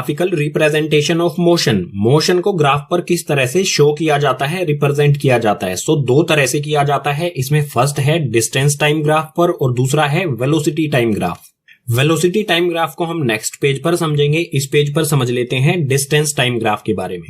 Graphical representation of motion. Motion को graph पर किस तरह से शो किया जाता है, रिप्रेजेंट किया जाता है। सो दो तरह से किया जाता है। इसमें फर्स्ट है डिस्टेंस टाइम ग्राफ पर और दूसरा है velocity time graph. Velocity time graph को हम नेक्स्ट पेज पर समझेंगे। इस पेज पर समझ लेते हैं डिस्टेंस टाइम ग्राफ के बारे में।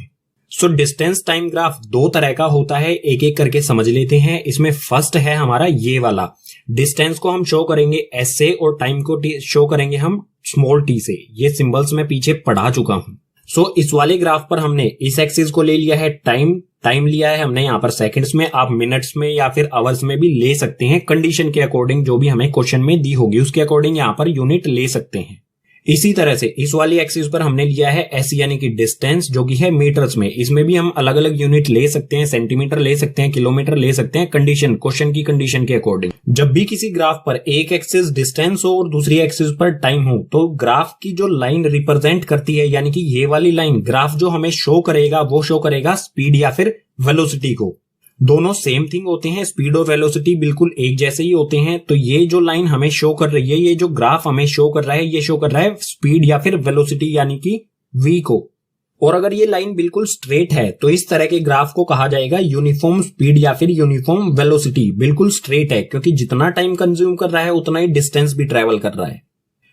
सो डिस्टेंस टाइम ग्राफ दो तरह का होता है, एक एक करके समझ लेते हैं। इसमें फर्स्ट है हमारा ये वाला, डिस्टेंस को हम शो करेंगे एस से और टाइम को शो करेंगे हम स्मॉल टी से। ये सिंबल्स मैं पीछे पढ़ा चुका हूं। सो इस वाले ग्राफ पर हमने इस एक्सिस को ले लिया है टाइम लिया है हमने यहाँ पर सेकंड्स में, आप मिनट्स में या फिर आवर्स में भी ले सकते हैं, कंडीशन के अकॉर्डिंग जो भी हमें क्वेश्चन में दी होगी उसके अकॉर्डिंग यहाँ पर यूनिट ले सकते हैं। इसी तरह से इस वाली एक्सिस पर हमने लिया है एस यानी कि डिस्टेंस, जो कि है मीटर्स में। इसमें भी हम अलग अलग यूनिट ले सकते हैं, सेंटीमीटर ले सकते हैं, किलोमीटर ले सकते हैं, कंडीशन क्वेश्चन की कंडीशन के अकॉर्डिंग। जब भी किसी ग्राफ पर एक एक्सिस डिस्टेंस हो और दूसरी एक्सिस पर टाइम हो तो ग्राफ की जो लाइन रिप्रेजेंट करती है यानी कि ये वाली लाइन ग्राफ जो हमें शो करेगा वो शो करेगा स्पीड या फिर वेलोसिटी को। दोनों सेम थिंग होते हैं, स्पीड और वेलोसिटी बिल्कुल एक जैसे ही होते हैं। तो ये जो लाइन हमें शो कर रही है, ये जो ग्राफ हमें शो कर रहा है, ये शो कर रहा है स्पीड या फिर वेलोसिटी यानी कि v को। और अगर ये लाइन बिल्कुल स्ट्रेट है तो इस तरह के ग्राफ को कहा जाएगा यूनिफॉर्म स्पीड या फिर यूनिफॉर्म वेलोसिटी। बिल्कुल स्ट्रेट है क्योंकि जितना टाइम कंज्यूम कर रहा है उतना ही डिस्टेंस भी ट्रेवल कर रहा है।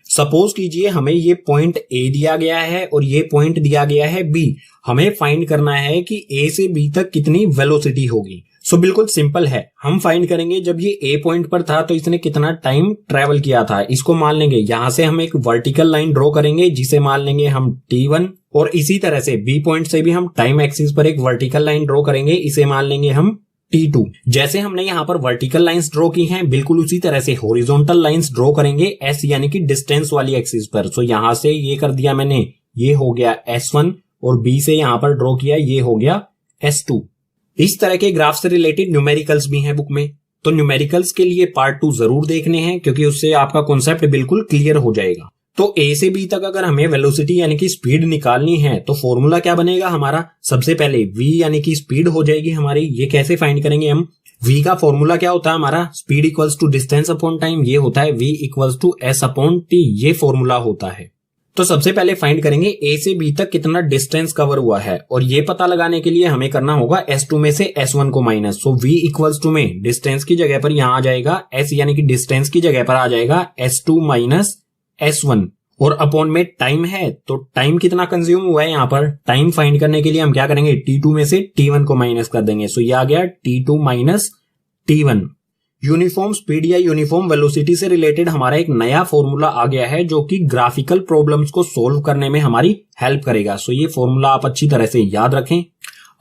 सपोज कीजिए हमें ये पॉइंट ए दिया गया है और ये पॉइंट दिया गया है बी। हमें फाइंड करना है कि ए से बी तक कितनी वेलोसिटी होगी। सो बिल्कुल सिंपल है, हम फाइंड करेंगे जब ये ए पॉइंट पर था तो इसने कितना टाइम ट्रेवल किया था, इसको मान लेंगे। यहां से हम एक वर्टिकल लाइन ड्रॉ करेंगे जिसे मान लेंगे हम T1 और इसी तरह से बी पॉइंट से भी हम टाइम एक्सिस पर एक वर्टिकल लाइन ड्रॉ करेंगे, इसे मान लेंगे हम T2। जैसे हमने यहाँ पर वर्टिकल लाइंस ड्रॉ की हैं बिल्कुल उसी तरह से हॉरिजॉन्टल लाइंस ड्रॉ करेंगे S यानी कि डिस्टेंस वाली एक्सिस पर। सो यहां से ये कर दिया मैंने, ये हो गया S1 और B से यहां पर ड्रॉ किया, ये हो गया S2। इस तरह के ग्राफ से रिलेटेड न्यूमेरिकल्स भी हैं बुक में, तो न्यूमेरिकल्स के लिए पार्ट 2 जरूर देखने हैं क्योंकि उससे आपका कॉन्सेप्ट बिल्कुल क्लियर हो जाएगा। तो ए से बी तक अगर हमें वेलोसिटी यानी कि स्पीड निकालनी है तो फॉर्मूला क्या बनेगा हमारा, सबसे पहले v यानी कि स्पीड हो जाएगी हमारी। ये कैसे फाइंड करेंगे हम, v का फॉर्मूला क्या होता है हमारा, speed equals to distance upon time, ये होता है v equals to s upon t, ये फॉर्मूला होता है। तो सबसे पहले फाइंड करेंगे ए से बी तक कितना डिस्टेंस कवर हुआ है और ये पता लगाने के लिए हमें करना होगा S2 में से S1 को minus. So v equals to में डिस्टेंस की जगह पर यहां आ जाएगा s यानी कि डिस्टेंस की जगह पर आ जाएगा S2 माइनस S1 और अपॉन में टाइम है तो टाइम कितना कंज्यूम हुआ है। यहाँ पर टाइम फाइंड करने के लिए हम क्या करेंगे, T2 में से T1 को माइनस कर देंगे। सो ये आ गया T2 minus T1। Uniform speed या यूनिफॉर्म वेलोसिटी से रिलेटेड हमारा एक नया फॉर्मूला आ गया है जो कि ग्राफिकल प्रॉब्लम्स को सोल्व करने में हमारी हेल्प करेगा। सो ये फॉर्मूला आप अच्छी तरह से याद रखें।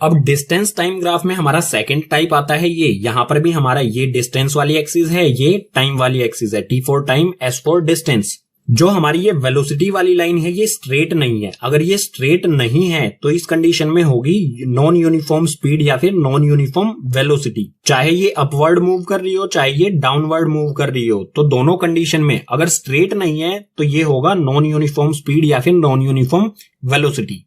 अब डिस्टेंस टाइम ग्राफ में हमारा सेकंड टाइप आता है ये, यहां पर भी हमारा ये डिस्टेंस वाली एक्सिस है, ये टाइम वाली एक्सिस है, T for time, S for distance. जो हमारी ये वेलोसिटी वाली लाइन है ये स्ट्रेट नहीं है। अगर ये स्ट्रेट नहीं है तो इस कंडीशन में होगी नॉन यूनिफॉर्म स्पीड या फिर नॉन यूनिफॉर्म वेलोसिटी। चाहे ये अपवर्ड मूव कर रही हो चाहे ये डाउनवर्ड मूव कर रही हो, तो दोनों कंडीशन में अगर स्ट्रेट नहीं है तो ये होगा नॉन यूनिफॉर्म स्पीड या फिर non uniform velocity.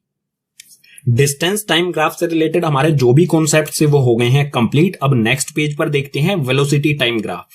Distance time graph से रिलेटेड हमारे जो भी कॉन्सेप्ट वो हो गए हैं कंप्लीट। अब नेक्स्ट पेज पर देखते हैं वेलोसिटी टाइम ग्राफ।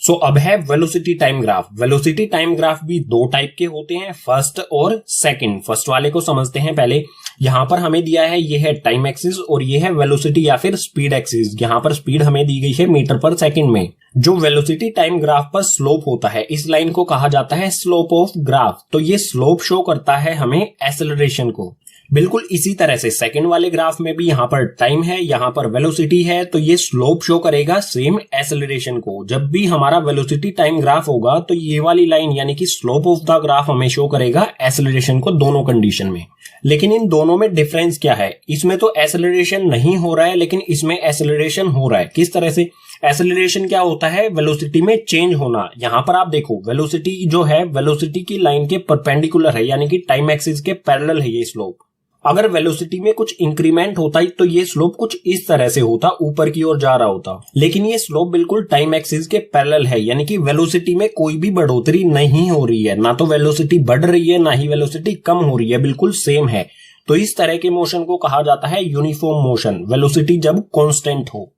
सो अब है velocity time graph. Velocity time graph भी दो टाइप के होते हैं, फर्स्ट और सेकंड। फर्स्ट वाले को समझते हैं पहले। यहां पर हमें दिया है ये है टाइम एक्सिस और ये है वेलोसिटी या फिर स्पीड एक्सिस। यहां पर स्पीड हमें दी गई है मीटर पर सेकंड में। जो वेलोसिटी टाइम ग्राफ पर स्लोप होता है इस लाइन को कहा जाता है स्लोप ऑफ ग्राफ। तो ये स्लोप शो करता है हमें एक्सेलरेशन को। बिल्कुल इसी तरह से सेकंड वाले ग्राफ में भी यहां पर टाइम है, यहां पर वेलोसिटी है, तो ये स्लोप शो करेगा सेम एक्सेलरेशन को। जब भी हमारा वेलोसिटी टाइम ग्राफ होगा तो ये वाली लाइन यानी कि स्लोप ऑफ द ग्राफ हमें शो करेगा एक्सेलरेशन को दोनों कंडीशन में। लेकिन इन दोनों में डिफरेंस क्या है, इसमें तो एक्सेलरेशन नहीं हो रहा है लेकिन इसमें एक्सेलरेशन हो रहा है। किस तरह से एक्सेलरेशन क्या होता है, वेलोसिटी में चेंज होना। यहां पर आप देखो वेलोसिटी जो है वेलोसिटी की लाइन के परपेंडिकुलर है यानी कि टाइम एक्सिस के पैरेलल है ये स्लोप। अगर वेलोसिटी में कुछ इंक्रीमेंट होता है तो ये स्लोप कुछ इस तरह से होता, ऊपर की ओर जा रहा होता। लेकिन ये स्लोप बिल्कुल टाइम एक्सिस के पैरेलल है यानी कि वेलोसिटी में कोई भी बढ़ोतरी नहीं हो रही है, ना तो वेलोसिटी बढ़ रही है ना ही वेलोसिटी कम हो रही है, बिल्कुल सेम है। तो इस तरह के मोशन को कहा जाता है यूनिफॉर्म मोशन, वेलोसिटी जब कांस्टेंट हो।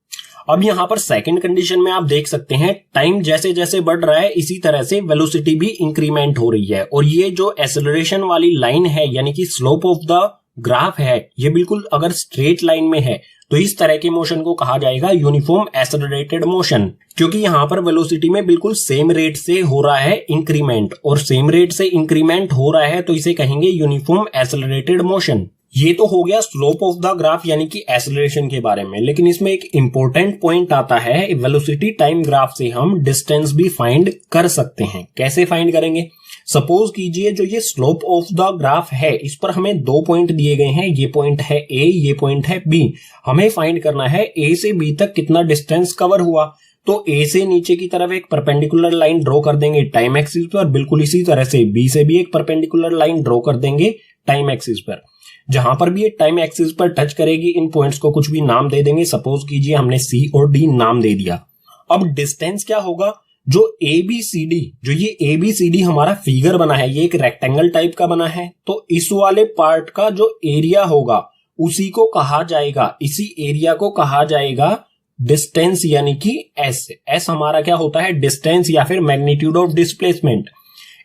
अब यहाँ पर सेकंड कंडीशन में आप देख सकते हैं टाइम जैसे जैसे बढ़ रहा है इसी तरह से वेलोसिटी भी इंक्रीमेंट हो रही है, और ये जो एक्सेलरेशन वाली लाइन है यानी कि स्लोप ऑफ द ग्राफ है, ये बिल्कुल अगर स्ट्रेट लाइन में है तो इस तरह के मोशन को कहा जाएगा यूनिफॉर्म एक्सेलरेटेड मोशन, क्योंकि यहाँ पर वेलोसिटी में बिल्कुल सेम रेट से हो रहा है इंक्रीमेंट, और सेम रेट से इंक्रीमेंट हो रहा है तो इसे कहेंगे यूनिफॉर्म एक्सेलरेटेड मोशन। ये तो हो गया स्लोप ऑफ द ग्राफ यानी कि एक्सेलरेशन के बारे में, लेकिन इसमें एक इंपॉर्टेंट पॉइंट आता है, वेलोसिटी टाइम ग्राफ से हम डिस्टेंस भी फाइंड कर सकते हैं। कैसे फाइंड करेंगे? सपोज कीजिए जो ये स्लोप ऑफ द ग्राफ है इस पर हमें 2 पॉइंट दिए गए हैं, ये पॉइंट है ए, ये पॉइंट है बी। हमें फाइंड करना है ए से बी तक कितना डिस्टेंस कवर हुआ। तो ए से नीचे की तरफ एक परपेंडिकुलर लाइन ड्रॉ कर देंगे टाइम एक्सिस पर, बिल्कुल इसी तरह से बी से भी एक परपेंडिकुलर लाइन ड्रॉ कर देंगे टाइम एक्सिस पर। जहां पर भी ये टाइम एक्सिस पर टच करेगी इन पॉइंट्स को कुछ भी नाम दे देंगे। सपोज कीजिए हमने सी और डी नाम दे दिया। अब डिस्टेंस क्या होगा? जो ABCD, जो ये ABCD हमारा फिगर बना है, ये एक रेक्टेंगल टाइप का बना है, तो इस वाले पार्ट का जो एरिया होगा उसी को कहा जाएगा, इसी एरिया को कहा जाएगा डिस्टेंस यानी कि S हमारा क्या होता है? डिस्टेंस या फिर मैग्नीट्यूड ऑफ डिस्प्लेसमेंट।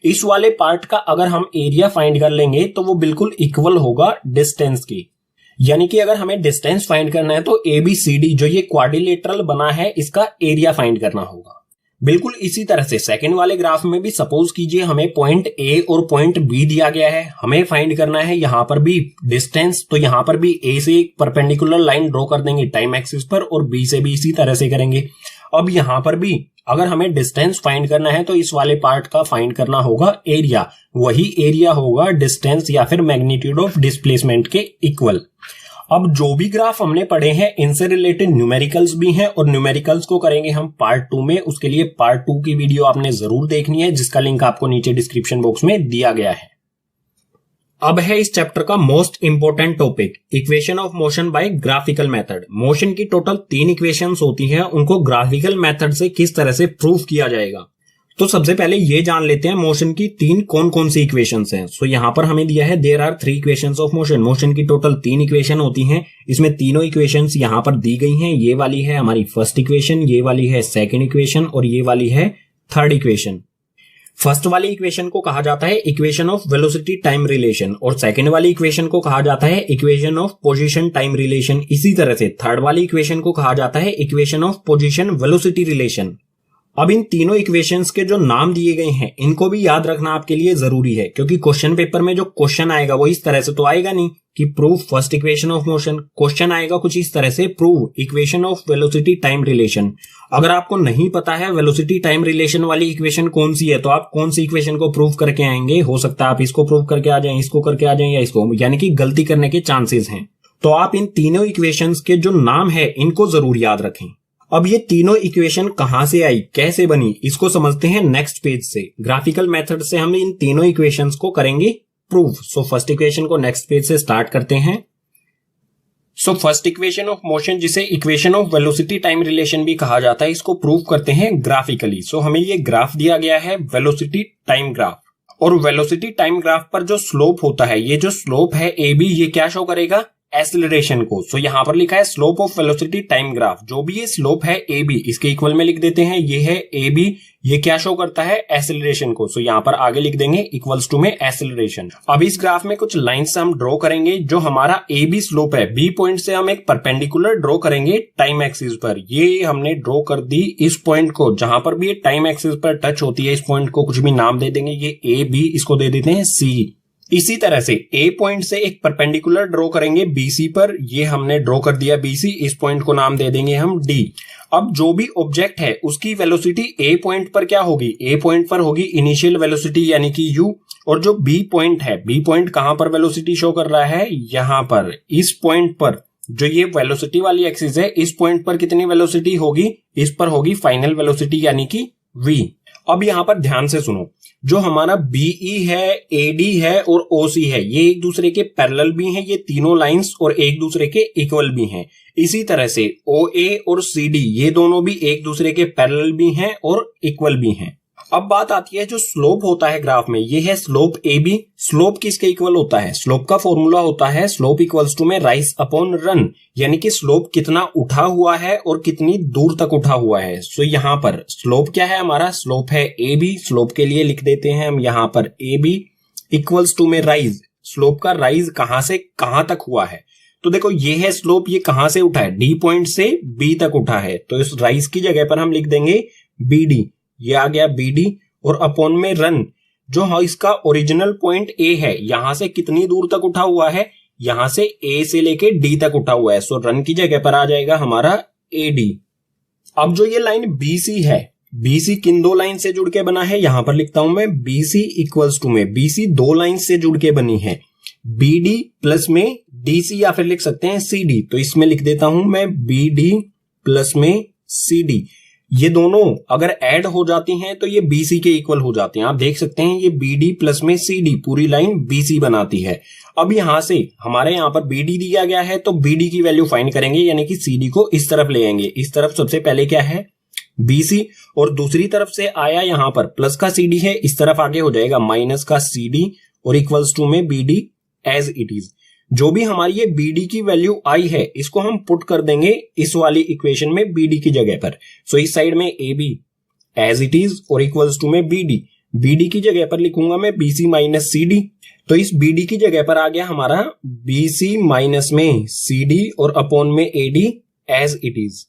इस वाले पार्ट का अगर हम एरिया फाइंड कर लेंगे तो वो बिल्कुल इक्वल होगा डिस्टेंस की। यानी कि अगर हमें डिस्टेंस फाइंड करना है तो ABCD जो ये क्वाड्रिलेटरल बना है इसका एरिया फाइंड करना होगा। बिल्कुल इसी तरह से सेकंड वाले ग्राफ में भी सपोज कीजिए हमें पॉइंट ए और पॉइंट बी दिया गया है, हमें फाइंड करना है यहां पर भी डिस्टेंस। तो यहां पर भी ए से एक परपेंडिकुलर लाइन ड्रॉ कर देंगे टाइम एक्सिस पर, और बी से भी इसी तरह से करेंगे। अब यहां पर भी अगर हमें डिस्टेंस फाइंड करना है तो इस वाले पार्ट का फाइंड करना होगा एरिया, वही एरिया होगा डिस्टेंस या फिर मैग्नीट्यूड ऑफ डिस्प्लेसमेंट के इक्वल। अब जो भी ग्राफ हमने पढ़े हैं इनसे रिलेटेड न्यूमेरिकल्स भी हैं, और न्यूमेरिकल्स को करेंगे हम पार्ट 2 में। उसके लिए पार्ट 2 की वीडियो आपने जरूर देखनी है, जिसका लिंक आपको नीचे डिस्क्रिप्शन बॉक्स में दिया गया है। अब है इस चैप्टर का most important topic, equation of motion by graphical method. Motion की टोटल 3 इक्वेशंस होती हैं, उनको ग्राफिकल मेथड से किस तरह से प्रूफ किया जाएगा। तो सबसे पहले ये जान लेते हैं मोशन की 3 कौन कौन सी इक्वेशंस हैं। सो यहां पर हमें दिया है there are 3 equations of motion. Motion की टोटल 3 इक्वेशन होती हैं, इसमें तीनों इक्वेशंस यहां पर दी गई हैं। ये वाली है हमारी फर्स्ट इक्वेशन, ये वाली है सेकंड इक्वेशन, और ये वाली है थर्ड इक्वेशन। फर्स्ट वाली इक्वेशन को कहा जाता है equation of velocity time relation, और सेकंड वाली इक्वेशन को कहा जाता है equation of position time relation. इसी तरह से थर्ड वाली इक्वेशन को कहा जाता है equation of position velocity relation. अब इन तीनों इक्वेशंस के जो नाम दिए गए हैं इनको भी याद रखना आपके लिए जरूरी है, क्योंकि क्वेश्चन पेपर में जो क्वेश्चन आएगा वो इस तरह से तो आएगा नहीं कि prove first equation of motion. Question आएगा कुछ इस तरह से, prove equation of velocity time relation. अगर आपको नहीं पता है वेलोसिटी टाइम रिलेशन वाली इक्वेशन कौन सी है तो आप कौन सी इक्वेशन को प्रूव करके आएंगे? हो सकता है आप इसको प्रूव करके आ जाएं, इसको करके आ जाएं, या इसको, यानी कि गलती करने के चांसेस हैं। तो आप इन तीनों इक्वेशंस के जो नाम है इनको जरूर याद रखें। अब ये तीनों इक्वेशन कहां से आई, कैसे बनी, इसको समझते हैं नेक्स्ट पेज से। ग्राफिकल मेथड से हम इन तीनों इक्वेशंस को करेंगे प्रूफ। सो फर्स्ट इक्वेशन को नेक्स्ट पेज से स्टार्ट करते हैं। So first equation of motion, जिसे equation of velocity time relation भी कहा जाता है, इसको प्रूव करते हैं ग्राफिकली। सो हमें ये ग्राफ दिया गया है वेलोसिटी टाइम ग्राफ, और वेलोसिटी टाइम ग्राफ पर जो स्लोप होता है, ये जो स्लोप है AB, ये क्या शो करेगा? एक्सेलरेशन को। सो यहां पर लिखा है slope of velocity time graph. जो भी ये स्लोप है AB, इसके इक्वल में लिख देते हैं, ये है AB, ये क्या शो करता है? एक्सेलरेशन को। सो यहां पर आगे लिख देंगे इक्वल्स टू में एक्सेलरेशन। अब इस ग्राफ में कुछ लाइंस हम ड्रॉ करेंगे। जो हमारा AB स्लोप है, B पॉइंट से हम एक परपेंडिकुलर ड्रॉ करेंगे टाइम एक्सिस पर। ये हमने ड्रॉ कर दी इस पॉइंट को, जहां पर भी ये टाइम एक्सिस पर टच होती है, इस पॉइंट को कुछ भी नाम दे देंगे, ये AB, इसको दे देते हैं C। इसी तरह से A पॉइंट से एक परपेंडिकुलर ड्रॉ करेंगे BC पर, ये हमने ड्रॉ कर दिया BC, इस पॉइंट को नाम दे देंगे हम D। अब जो भी ऑब्जेक्ट है उसकी वेलोसिटी A पॉइंट पर क्या होगी? A पॉइंट पर होगी इनिशियल वेलोसिटी यानी कि U, और जो B पॉइंट है, B पॉइंट कहां पर वेलोसिटी शो कर रहा है? यहां पर, इस पॉइंट पर। जो ये वेलोसिटी वाली एक्सिस है, इस पॉइंट पर कितनी वेलोसिटी होगी? इस पर होगी फाइनल वेलोसिटी यानी कि V। अब यहां पर ध्यान से सुनो, जो हमारा BE है, AD है और OC है, ये एक दूसरे के पैरेलल भी हैं, ये तीनों लाइंस, और एक दूसरे के इक्वल भी हैं। इसी तरह से OA और CD, ये दोनों भी एक दूसरे के पैरेलल भी हैं और इक्वल भी हैं। अब बात आती है जो स्लोप होता है ग्राफ में, ये है स्लोप ए बी। स्लोप किसके इक्वल होता है? स्लोप का फॉर्मूला होता है स्लोप इक्वल्स टू में राइज अपॉन रन, यानी कि स्लोप कितना उठा हुआ है और कितनी दूर तक उठा हुआ है। सो यहाँ पर स्लोप क्या है हमारा? स्लोप है ए बी। स्लोप के लिए लिख देते हैं हम यहाँ पर ए बी इक्वल्स टू में राइज। स्लोप का राइज कहां से कहां तक हुआ है? तो देखो ये है स्लोप, ये कहां से उठा है? डी पॉइंट से बी तक उठा है, तो इस राइज की जगह पर हम लिख देंगे बी डी। ये आ गया बी डी और अपॉन में रन, जो इसका ओरिजिनल पॉइंट ए है, यहां से कितनी दूर तक उठा हुआ है? यहां से ए से लेके डी तक उठा हुआ है। सो रन की जगह पर आ जाएगा हमारा ए डी। अब जो ये लाइन बीसी है, बीसी किन दो लाइन से जुड़ के बना है? यहां पर लिखता हूं मैं बीसी इक्वल्स टू में, बीसी दो लाइन से जुड़ के बनी है, बीडी प्लस में डीसी, या फिर लिख सकते हैं सीडी। तो इसमें लिख देता हूं मैं बीडी प्लस में सीडी। ये दोनों अगर ऐड हो जाती हैं तो ये बीसी के इक्वल हो जाते हैं। आप देख सकते हैं ये बीडी प्लस में सीडी पूरी लाइन बीसी बनाती है। अब यहां से हमारे यहां पर बीडी दिया गया है, तो बीडी की वैल्यू फाइंड करेंगे, यानी कि सीडी को इस तरफ ले आएंगे। इस तरफ सबसे पहले क्या है? बीसी, और दूसरी तरफ से आया यहां पर प्लस का सीडी है, इस तरफ आगे हो जाएगा माइनस का सीडी और इक्वल्स टू में बीडी एज इट इज। जो भी हमारी ये बीडी की वैल्यू आई है, इसको हम पुट कर देंगे इस वाली इक्वेशन में बीडी की जगह पर। सो इस साइड में A B as it is और इक्वल्स टू में बीडी, बीडी की जगह पर लिखूंगा मैं बीसी माइनस सीडी। तो इस बीडी की जगह पर आ गया हमारा बीसी माइनस में सीडी और अपॉन में एडी एज इट इज।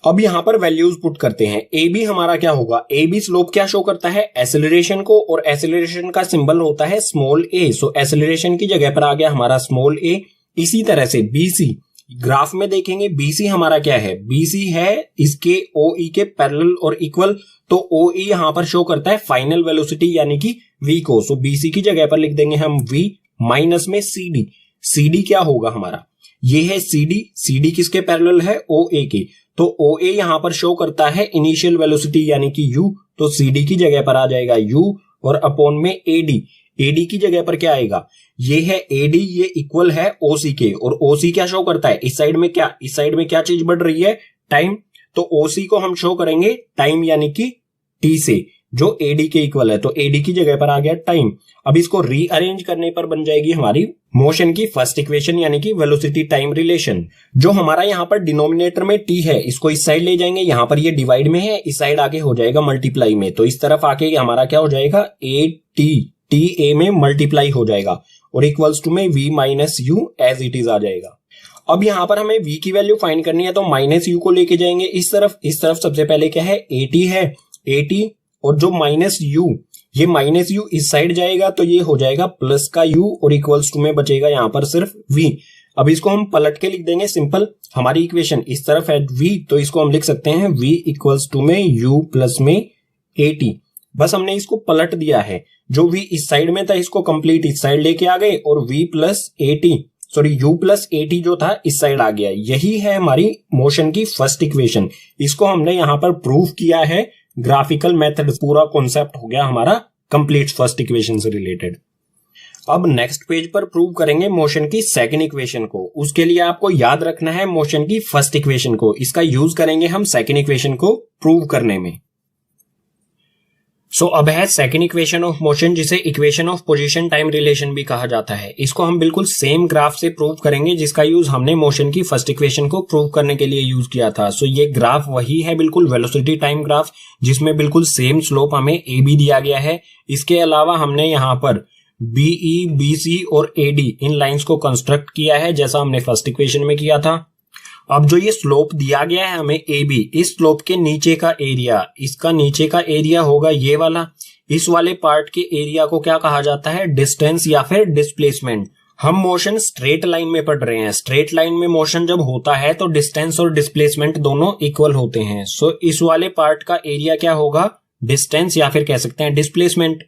अब यहां पर वैल्यूज पुट करते हैं। ए बी हमारा क्या होगा? ए बी स्लोप क्या शो करता है? एक्सेलरेशन को, और एक्सेलरेशन का सिंबल होता है स्मॉल ए। सो एक्सेलरेशन की जगह पर आ गया हमारा स्मॉल ए। इसी तरह से बीसी ग्राफ में देखेंगे, बीसी हमारा क्या है? बीसी है इसके ओई के पैरेलल और इक्वल, तो ओई यहां पर शो करता है फाइनल वेलोसिटी यानी कि वी को। सो बीसी की जगह पर लिख देंगे हम वी माइनस में सीडी। सीडी क्या होगा हमारा? ये है सीडी। सीडी किसके पैरेलल है? ओ ए के। तो ओ ए यहां पर शो करता है इनिशियल वेलोसिटी यानी कि यू, तो सीडी की जगह पर आ जाएगा यू और अपॉन में एडी। एडी की जगह पर क्या आएगा? ये है एडी, ये इक्वल है ओसी के, और ओसी क्या शो करता है? इस साइड में क्या, इस साइड में क्या चीज बढ़ रही है? टाइम। तो ओसी को हम शो करेंगे टाइम यानी कि टी से, जो एडी के इक्वल है, तो एडी की जगह पर आ गया टाइम। अब इसको रीअरेंज करने पर बन जाएगी हमारी मोशन की फर्स्ट इक्वेशन यानी कि वेलोसिटी टाइम रिलेशन। जो हमारा यहाँ पर डिनोमिनेटर में टी है, इसको इस साइड ले जाएंगे, यहाँ पर ये डिवाइड में है, इस साइड आके हो जाएगा मल्टीप्लाई में, तो इस तरफ आके हमारा क्या हो जाएगा? ए टी, टी ए में मल्टीप्लाई हो जाएगा और इक्वल्स टू में v minus u as it is आ जाएगा। अब यहां पर हमें v की वैल्यू फाइंड करनी है, तो माइनस यू को लेके जाएंगे इस तरफ। इस तरफ सबसे पहले क्या है? एटी है, एटी, और जो माइनस यू, ये माइनस यू इस साइड जाएगा तो ये हो जाएगा प्लस का यू और इक्वल्स टू में बचेगा यहां पर सिर्फ v। अब इसको हम पलट के लिख देंगे सिंपल। हमारी इक्वेशन इस तरफ है v, तो इसको हम लिख सकते हैं v इक्वल्स टू में u प्लस में एटी। बस हमने इसको पलट दिया है, जो v इस साइड में था इसको कंप्लीट इस साइड लेके आ गए, और v plus eighty, sorry u plus eighty जो था इस साइड आ गया। यही है हमारी मोशन की फर्स्ट इक्वेशन। इसको हमने यहां पर प्रूव किया है ग्राफिकल मेथड। पूरा कॉन्सेप्ट हो गया हमारा कंप्लीट फर्स्ट इक्वेशन से रिलेटेड। अब नेक्स्ट पेज पर प्रूव करेंगे मोशन की सेकंड इक्वेशन को। उसके लिए आपको याद रखना है मोशन की फर्स्ट इक्वेशन को, इसका यूज करेंगे हम सेकंड इक्वेशन को प्रूव करने में। सो अब है सेकंड इक्वेशन ऑफ मोशन, जिसे equation of position time relation भी कहा जाता है। इसको हम बिल्कुल सेम ग्राफ से प्रूव करेंगे जिसका यूज हमने मोशन की फर्स्ट इक्वेशन को प्रूव करने के लिए यूज किया था। सो ये ग्राफ वही है, बिल्कुल वेलोसिटी टाइम ग्राफ, जिसमें बिल्कुल सेम स्लोप हमें ए बी दिया गया है। इसके अलावा हमने यहाँ पर बीई, बीसी और एडी इन लाइंस को कंस्ट्रक्ट किया है जैसा हमने फर्स्ट इक्वेशन में किया था। अब जो ये स्लोप दिया गया है हमें ए बी, इस स्लोप के नीचे का एरिया, इसका नीचे का एरिया होगा ये वाला। इस वाले पार्ट के एरिया को क्या कहा जाता है? डिस्टेंस या फिर डिस्प्लेसमेंट। हम मोशन स्ट्रेट लाइन में पढ़ रहे हैं। स्ट्रेट लाइन में मोशन जब होता है तो डिस्टेंस और डिस्प्लेसमेंट दोनों इक्वल होते हैं। सो इस वाले पार्ट का एरिया क्या होगा? डिस्टेंस या फिर कह सकते हैं डिस्प्लेसमेंट।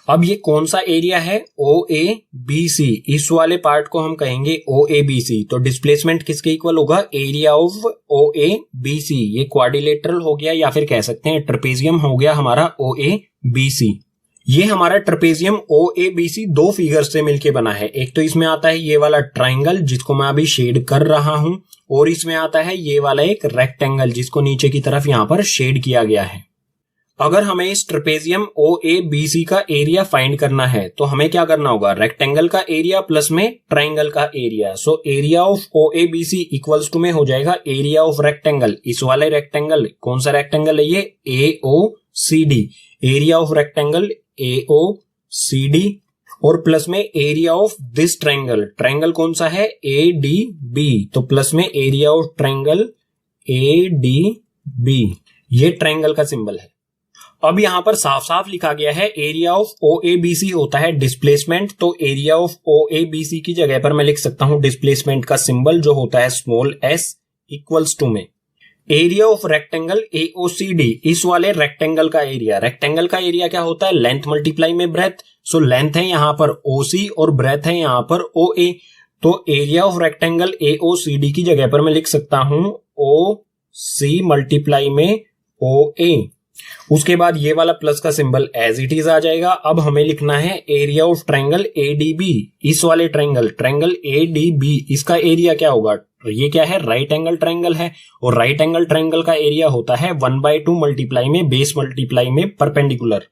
अब ये कौन सा एरिया है? ओ ए बी सी। इस वाले पार्ट को हम कहेंगे ओ ए बी सी। तो डिस्प्लेसमेंट किसके इक्वल होगा? Area of O A B C. ये क्वाड्रिलेटरल हो गया या फिर कह सकते हैं ट्रेपेजियम हो गया हमारा ओ ए बी सी। ये हमारा ट्रेपेजियम ओ ए बी सी दो फिगर से मिलके बना है। एक तो इसमें आता है ये वाला ट्राइंगल जिसको मैं अभी शेड कर रहा हूं, और इसमें आता है ये वाला एक रेक्टेंगल जिसको नीचे की तरफ यहां पर शेड किया गया है। अगर हमें इस ट्रेपेजियम OABC का एरिया फाइंड करना है तो हमें क्या करना होगा, रेक्टेंगल का एरिया प्लस में ट्राइंगल का area. So area of OABC equals to में हो जाएगा एरिया ऑफ रेक्टेंगल, इस वाले रेक्टेंगल, कौन सा रेक्टेंगल है ये, AOCD, area of rectangle AOCD, और प्लस में area of this triangle, triangle कौन सा है, ADB, तो प्लस में एरिया ऑफ ट्राइंगल ADB, ये ट्राइंगल का सिंबल है। अब यहां पर साफ साफ लिखा गया है एरिया ऑफ OABC होता है डिस्प्लेसमेंट, तो एरिया ऑफ OABC की जगह पर मैं लिख सकता हूं डिस्प्लेसमेंट का सिंबल जो होता है स्मॉल s इक्वल्स टू में एरिया ऑफ रेक्टेंगल AOCD, इस वाले रेक्टेंगल का एरिया, रेक्टेंगल का एरिया क्या होता है, लेंथ मल्टीप्लाई में ब्रेथ। सो लेंथ है यहां पर OC और ब्रेथ है यहां पर OA, तो एरिया ऑफ रेक्टेंगल AOCD की जगह पर मैं लिख सकता हूं OC मल्टीप्लाई में OA, उसके बाद ये वाला प्लस का सिंबल एज इट इज आ जाएगा। अब हमें लिखना है एरिया ऑफ ट्राइंगल ADB, इस वाले ट्राइंगल ADB, इसका एरिया क्या होगा, ये क्या है, राइट एंगल ट्राइंगल है, और राइट एंगल ट्राइंगल का एरिया होता है 1/2 मल्टीप्लाई में बेस मल्टीप्लाई में परपेंडिकुलर।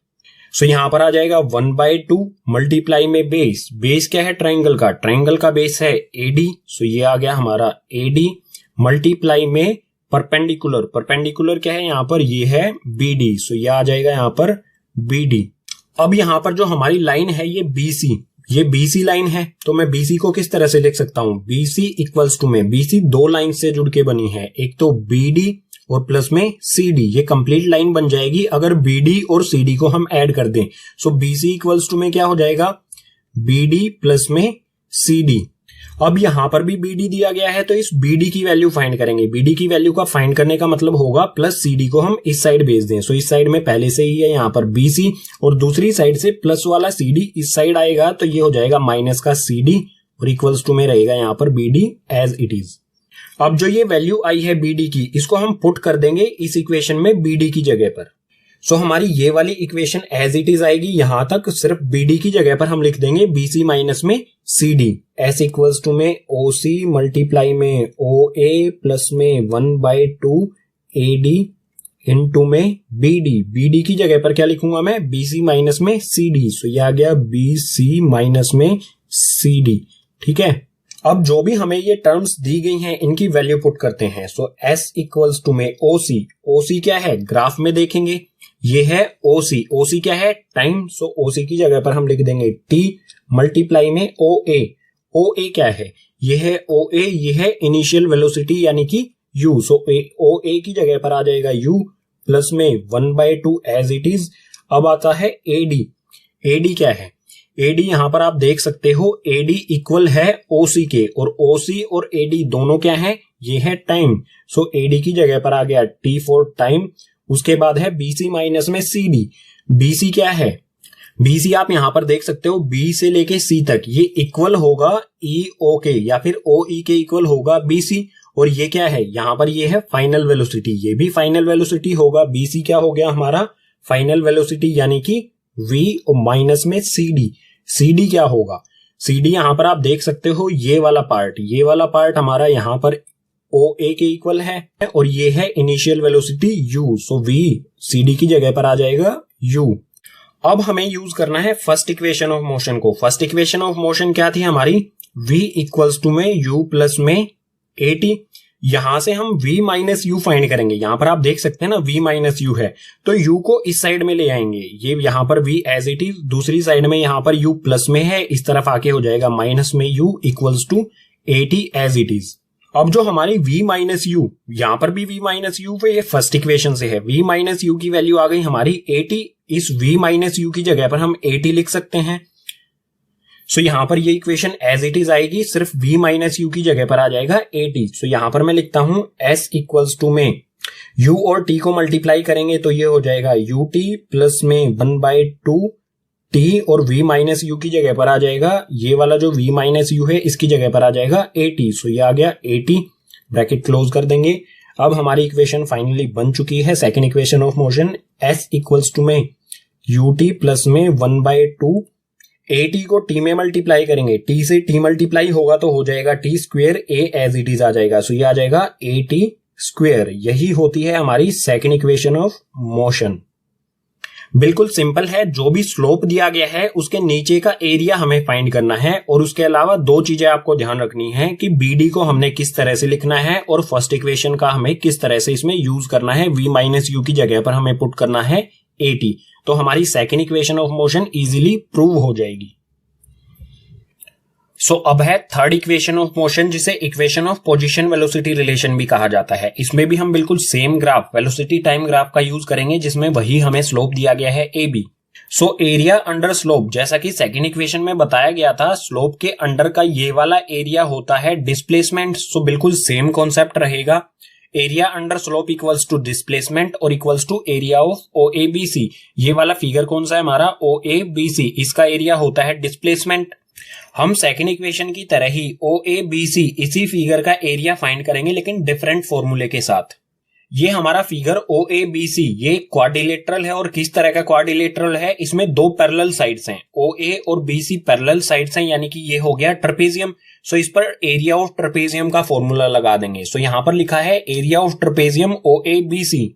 सो यहां पर आ जाएगा 1/2 मल्टीप्लाई में बेस, बेस क्या है ट्राइंगल का, ट्राइंगल का बेस है AD, सो ये आ गया हमारा AD मल्टीप्लाई में परपेंडिकुलर, परपेंडिकुलर क्या है यहां पर, ये है BD, सो ये आ जाएगा यहां पर BD। अब यहां पर जो हमारी लाइन है ये BC, ये BC लाइन है, तो मैं BC को किस तरह से लिख सकता हूं, BC इक्वल्स टू में, BC दो लाइन से जुड़ के बनी है, एक तो BD और प्लस में CD, ये कंप्लीट लाइन बन जाएगी अगर BD और CD को हम ऐड कर दें। सो BC इक्वल्स टू में क्या हो जाएगा, BD प्लस में CD। अब यहां पर भी BD दिया गया है तो इस BD की वैल्यू फाइंड करेंगे, BD की वैल्यू का फाइंड करने का मतलब होगा प्लस CD को हम इस साइड भेज दें। सो इस साइड में पहले से ही है यहां पर BC, और दूसरी साइड से प्लस वाला CD इस साइड आएगा, तो ये हो जाएगा माइनस का CD और इक्वल्स टू में रहेगा यहां पर BD एज इट इज। अब जो ये वैल्यू आई है BD की, इसको हम पुट कर देंगे इस इक्वेशन में BD की जगह पर। सो हमारी ये वाली इक्वेशन एज इट इज आएगी, यहां तक सिर्फ BD की जगह पर हम लिख देंगे BC माइनस में CD, S इक्वल्स टू में OC मल्टीप्लाई में OA प्लस में 1/2 AD इनटू में BD, BD की जगह पर क्या लिखूंगा मैं, BC माइनस में CD, सो ये आ गया BC माइनस में CD, ठीक है। अब जो भी हमें ये टर्म्स दी गई हैं इनकी वैल्यू पुट करते हैं। सो S इक्वल्स टू में OC, OC क्या है, ग्राफ में देखेंगे ये है OC, OC क्या है, टाइम, सो OC की जगह पर हम लिख देंगे T मल्टीप्लाई में OA, OA क्या है, ये है OA, ये है इनिशियल वेलोसिटी यानी कि U, सो OA की जगह पर आ जाएगा U प्लस में 1/2 एज इट इज। अब आता है AD, AD क्या है, AD यहां पर आप देख सकते हो AD इक्वल है OC के, और OC और AD दोनों क्या है, ये है टाइम, सो AD की जगह पर आ गया T फॉर टाइम। उसके बाद है BC माइनस में CD, BC क्या है, BC आप यहां पर देख सकते हो B से लेके C तक ये इक्वल होगा EO के या फिर OE के इक्वल होगा BC, और ये क्या है यहां पर ये है फाइनल वेलोसिटी, ये भी फाइनल वेलोसिटी होगा। BC क्या हो गया हमारा फाइनल वेलोसिटी यानी कि V और माइनस में CD, CD क्या होगा, CD यहां पर आप देख सकते हो ये वाला पार्ट, ये वाला पार्ट हमारा यहां पर OA के इक्वल है, और ये है इनिशियल वेलोसिटी U, सो V CD की जगह पर आ जाएगा U। अब हमें यूज करना है फर्स्ट इक्वेशन ऑफ मोशन को। फर्स्ट इक्वेशन ऑफ मोशन क्या थी हमारी, V इक्वल्स टू में U प्लस में AT, यहां से हम V माइनस U फाइंड करेंगे। यहां पर आप देख सकते हैं ना V माइनस U है, तो U को इस साइड में ले आएंगे, ये यहां पर V एज इट इज, दूसरी साइड में यहां पर U प्लस में है, इस तरफ आके हो जाएगा माइनस में U equals to AT as it is. अब जो हमारी V माइनस U, यहां पर भी V माइनस U पे ये फर्स्ट इक्वेशन से है, V माइनस U की वैल्यू आ गई हमारी AT, इस V माइनस U की जगह पर हम AT लिख सकते हैं। सो यहां पर ये इक्वेशन एज इट इज आएगी, सिर्फ V माइनस U की जगह पर आ जाएगा AT। सो यहां पर मैं लिखता हूं S इक्वल्स टू में U और T को मल्टीप्लाई करेंगे तो ये हो जाएगा UT प्लस में 1/2 T, और V माइनस U की जगह पर आ जाएगा ये वाला जो V माइनस U है, इसकी जगह पर आ जाएगा AT। सो ये आ गया AT, ब्रैकेट क्लोज कर देंगे। अब हमारी इक्वेशन फाइनली बन चुकी है, second equation of motion. S equals to में UT प्लस में 1/2 AT को T में मल्टीप्लाई करेंगे, T से T मल्टीप्लाई होगा तो हो जाएगा T square, A as it is आ जाएगा, सो ये आ जाएगा AT स्क्वेयर। यही होती है हमारी सेकेंड इक्वेशन ऑफ मोशन। बिल्कुल सिंपल है, जो भी स्लोप दिया गया है उसके नीचे का एरिया हमें फाइंड करना है। और उसके अलावा दो चीजें आपको ध्यान रखनी है कि BD को हमने किस तरह से लिखना है और फर्स्ट इक्वेशन का हमें किस तरह से इसमें यूज करना है। V माइनस यू की जगह पर हमें पुट करना है AT, तो हमारी second equation of motion easily prove हो जाएगी। अब है थर्ड इक्वेशन ऑफ मोशन, जिसे equation of position velocity relation भी कहा जाता है। इसमें भी हम बिल्कुल same graph, velocity time graph का यूज करेंगे, जिसमें वही हमें स्लोप दिया गया है AB। एरिया अंडर स्लोप, जैसा कि सेकंड इक्वेशन में बताया गया था, स्लोप के अंडर का ये वाला एरिया होता है डिस्प्लेसमेंट। बिल्कुल सेम कॉन्सेप्ट रहेगा। Area under slope equals to displacement और equals to area of OABC। ये वाला फिगर कौन सा है हमारा, OABC, इसका एरिया होता है डिस्प्लेसमेंट। हम सेकंड इक्वेशन की तरह ही OABC इसी फिगर का एरिया फाइंड करेंगे, लेकिन डिफरेंट फॉर्मूले के साथ। ये हमारा फिगर OABC ये क्वाड्रिलेटरल है। और किस तरह का क्वाड्रिलेटरल है, इसमें दो पैरेलल साइड्स हैं, OA और BC पैरेलल साइड्स हैं, यानी कि ये हो गया ट्रेपेजियम। इस पर एरिया ऑफ ट्रेपेजियम का फॉर्मूला लगा देंगे। यहां पर लिखा है एरिया ऑफ ट्रेपेजियम OABC।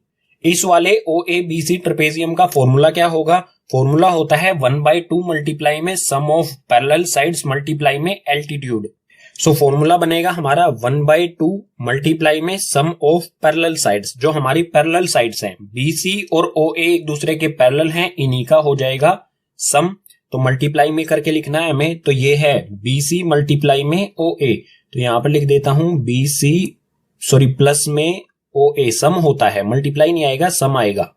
इस वाले OABC ट्रेपेजियम का फॉर्मूला क्या होगा, फॉर्मूला होता है 1/2 मल्टीप्लाई में सम ऑफ पैरेलल साइड्स मल्टीप्लाई में एल्टीट्यूड। फॉर्मूला बनेगा हमारा 1/2 मल्टीप्लाई में सम ऑफ पैरेलल साइड्स। जो हमारी पैरेलल साइड्स हैं BC और OA एक दूसरे के पैरेलल हैं, इन्हीं का हो जाएगा सम। तो मल्टीप्लाई में करके लिखना है हमें, तो ये है BC मल्टीप्लाई में OA। तो यहां पर लिख देता हूं प्लस में OA सम होता है, मल्टीप्लाई नहीं आएगा, सम आएगा।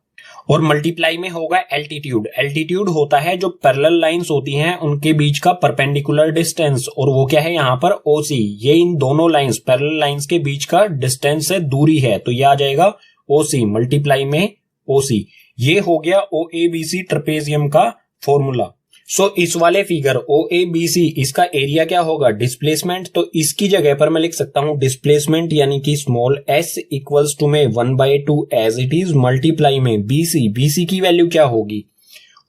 और मल्टीप्लाई में होगा एल्टीट्यूड। एल्टीट्यूड होता है जो पैरेलल लाइंस होती हैं उनके बीच का परपेंडिकुलर डिस्टेंस, और वो क्या है यहाँ पर OC। ये इन दोनों लाइंस, पैरेलल लाइंस के बीच का डिस्टेंस से दूरी है, तो ये आ जाएगा OC मल्टीप्लाई में OC। ये हो गया OABC ट्रेपेजियम का फॉर्मूला। इस वाले फिगर OABC इसका एरिया क्या होगा, डिस्प्लेसमेंट। तो इसकी जगह पर मैं लिख सकता हूं डिस्प्लेसमेंट यानी कि स्मॉल s इक्वल्स टू में 1/2 एज इट इज मल्टीप्लाई में BC की वैल्यू क्या होगी,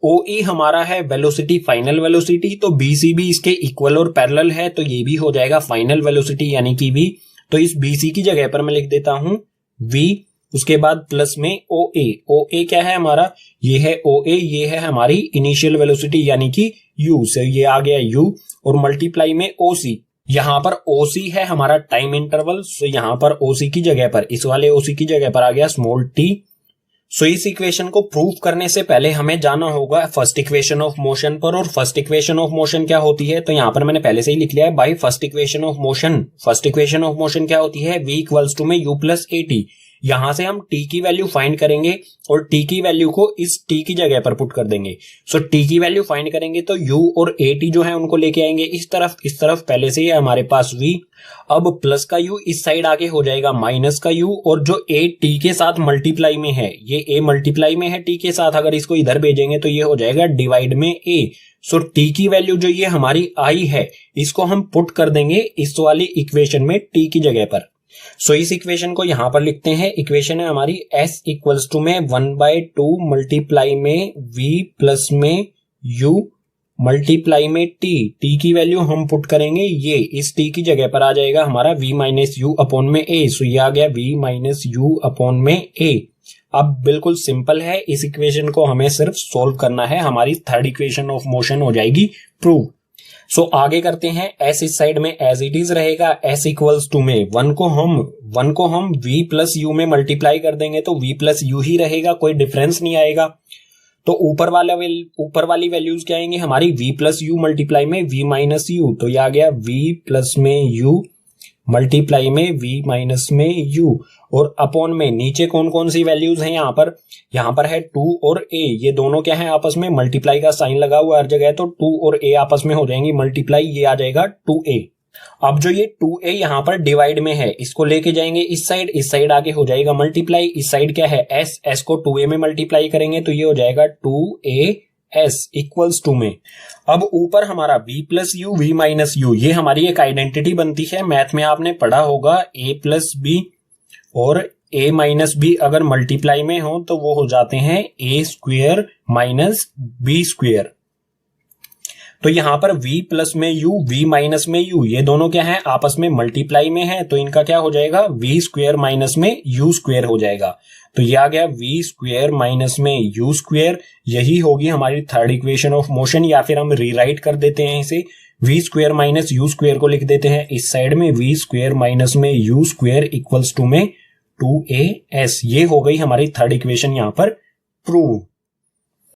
OE हमारा है वेलोसिटी, फाइनल वेलोसिटी, तो BC भी इसके इक्वल और पैरेलल है, तो ये भी हो जाएगा फाइनल वेलोसिटी यानी कि V। तो इस BC की जगह पर मैं लिख देता हूं V, उसके बाद प्लस में OA क्या है हमारा, ये है OA, ये है हमारी इनिशियल वेलोसिटी यानी कि U से ये आ गया U, और मल्टीप्लाई में OC। यहां पर OC है हमारा टाइम इंटरवल, यहां पर OC की जगह पर, इस वाले OC की जगह पर आ गया स्मॉल t। इस इक्वेशन को प्रूव करने से पहले हमें जाना होगा फर्स्ट इक्वेशन ऑफ मोशन पर। और फर्स्ट इक्वेशन ऑफ मोशन क्या होती है, तो यहां पर मैंने पहले से ही लिख लिया है by first equation of motion. First equation of motion क्या होती है, V इक्वल्स टू में U प्लस AT। यहां से हम t की वैल्यू फाइंड करेंगे और t की वैल्यू को इस t की जगह पर पुट कर देंगे। t की वैल्यू फाइंड करेंगे तो u और at जो है उनको लेके आएंगे इस तरफ पहले से ही है हमारे पास v। अब प्लस का u इस साइड आगे हो जाएगा माइनस का u, और जो a t के साथ मल्टीप्लाई में है, ये a मल्टीप्लाई में है t के साथ, अगर इसको इधर भेजेंगे तो ये हो जाएगा डिवाइड में a। t की वैल्यू जो ये हमारी i है, इसको हम पुट कर देंगे इस वाली इक्वेशन में t की जगह पर। इस इक्वेशन को यहां पर लिखते हैं, इक्वेशन है हमारी s इक्वल्स टू में 1/2 मल्टीप्लाई में v प्लस में u मल्टीप्लाई में t की वैल्यू हम पुट करेंगे, ये इस t की जगह पर आ जाएगा हमारा v माइनस यू अपॉन में a। ये आ गया v माइनस यू अपॉन में a। अब बिल्कुल सिंपल है, इस इक्वेशन को हमें सिर्फ सोल्व करना है, हमारी थर्ड इक्वेशन ऑफ मोशन हो जाएगी प्रूव। आगे करते हैं, s इस साइड में एज इट इज रहेगा, s इक्वल्स टू में 1 को हम v प्लस यू में मल्टीप्लाई कर देंगे तो v प्लस यू ही रहेगा, कोई डिफरेंस नहीं आएगा। तो ऊपर वाली वैल्यूज क्या आएंगे हमारी, v प्लस यू मल्टीप्लाई में v माइनस यू। तो ये आ गया v प्लस में u मल्टीप्लाई में v माइनस में u, और अपॉन में नीचे कौन कौन सी वैल्यूज हैं यहाँ पर है 2 और a, ये दोनों क्या है आपस में मल्टीप्लाई का साइन लगा हुआ हर जगह, तो 2 और a आपस में हो जाएंगी मल्टीप्लाई, ये आ जाएगा 2a। अब जो ये 2a यहाँ पर डिवाइड में है, इसको लेके जाएंगे इस साइड आगे हो जाएगा मल्टीप्लाई, इस साइड क्या है s को 2a में मल्टीप्लाई करेंगे तो ये हो जाएगा 2as इक्वल्स टू में। अब ऊपर हमारा v plus you v minus you, ये हमारी एक आइडेंटिटी बनती है, मैथ में आपने पढ़ा होगा a प्लस b और a माइनस बी अगर मल्टीप्लाई में हो तो वो हो जाते हैं a square minus b square. तो यहां पर v प्लस में u v माइनस में u, ये दोनों क्या है आपस में मल्टीप्लाई में है, तो इनका क्या हो जाएगा v स्क्वेयर माइनस में u स्क्वेयर हो जाएगा। तो ये आ गया v स्क्वायर माइनस में u स्क्वायर, यही होगी हमारी थर्ड इक्वेशन ऑफ मोशन। या फिर हम रीराइट कर देते हैं इसे, v square minus u square को लिख देते हैं इस साइड में, v स्क्वायर माइनस में u स्क्वायर इक्वल्स टू में 2as। ये हो गई हमारी थर्ड इक्वेशन यहां पर प्रूव।